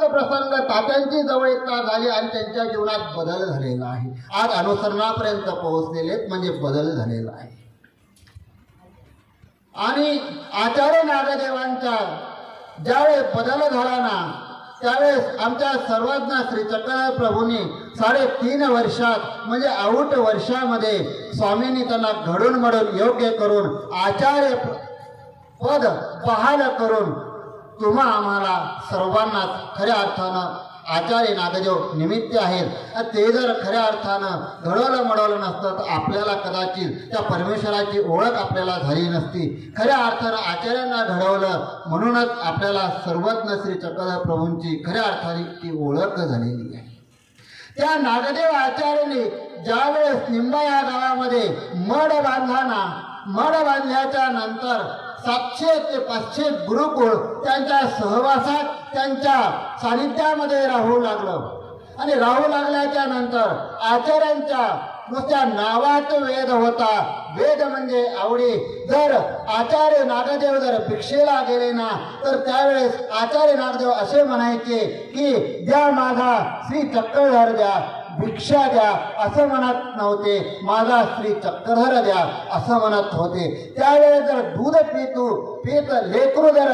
प्रसंग तात्यांची जवळीकता झाली आणि त्यांच्या जीवनात बदल झालेला आहे। आज अनुसरणापर्यंत पोहोचलेले म्हणजे बदल झालेला आहे। आणि आचार्य नागदेवांचा ज्यावेळेस बदल झाला ना त्यावेळेस आमच्या सर्वज्ञ श्री चक्रधर प्रभूंनी 3.5 वर्षात म्हणजे आऊट वर्षामध्ये स्वामींनी त्यांना घडून मडून योग्य करून आचार्य पद बहाल करून तुम्हा आम्हाला सर्वांना खऱ्या अर्थानं आचार्य नागदेव निमित्त आहेत। ते जर खऱ्या अर्थानं घडवलं मडवलं नसतं तर आपल्याला कदाचित त्या परमेश्वराची ओळख आपल्याला झाली नसती। खऱ्या अर्थानं आचार्यांना घडवलं म्हणूनच आपल्याला सर्वज्ञ श्री चक्रधर प्रभूंची खऱ्या अर्थाने ती ओळख झालेली आहे। त्या नागदेव आचार्यांनी ज्यावेळेस निंबा या गावामध्ये मड बांधला ना, मड बांधल्याच्या नंतर 700 ते 500 गुरुकुळ त्यांच्या सहवासात त्यांच्या सानिध्यामध्ये राहू लागलं। आणि राहू लागल्याच्या नंतर आचार्यांच्या नुसत्या नावात वेद होता। वेद म्हणजे आवडी। जर आचार्य नागदेव जर भिक्षेला गेले ना तर त्यावेळेस आचार्य नागदेव असे म्हणायचे की द्या माझा श्री चक्रधर द्या, भिक्षा द्या असं म्हणत नव्हते, माझा श्री चक्रधर द्या असं म्हणत होते। त्यावेळेस जर दूध पीत लेकरू जर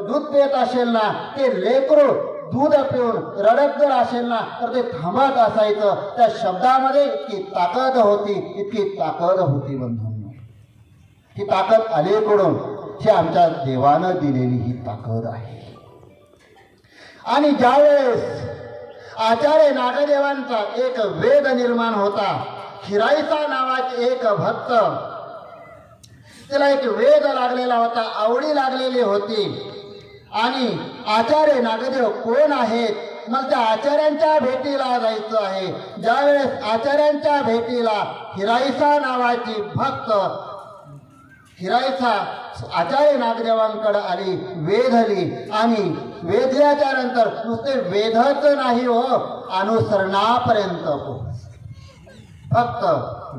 दूध पित असेल ना ते लेकरू दूध पिऊन रडत जर असेल ना तर ते थांबत असायचं। त्या शब्दामध्ये इतकी ताकद होती, इतकी ताकद होती बंधूंनो। ही ताकद अलीकडून ही आमच्या देवानं दिलेली ही ताकद आहे। आणि ज्यावेळेस आचार्य नागदेवांचा एक वेद निर्माण होता, हिराईचा नावाचे एक भक्त, त्याला एक वेद लागलेला होता, आवडी लागलेली होती। आणि आचार्य नागदेव कोण आहेत, मग त्या आचार्यांच्या भेटीला जायचं आहे। ज्यावेळेस आचार्यांच्या भेटीला हिराईचा नावाची भक्त हिराईचा आचार्य नागदेवांकडे आली, वेधली। आणि वेधल्याच्या नंतर नुसते वेधच नाही हो, अनुसरणापर्यंत फक्त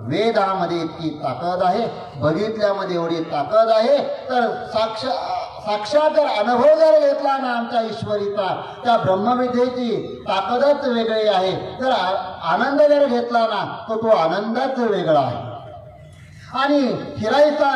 वेदामध्ये इतकी ताकद आहे, बघितल्यामध्ये एवढी ताकद आहे। तर साक्षात जर अनुभव जर घेतला ना आमच्या ईश्वरीचा, त्या ब्रह्मविद्येची ताकदच वेगळी आहे। जर आनंद जर घेतला ना तर तो आनंदच वेगळा आहे। आणि हिराईचा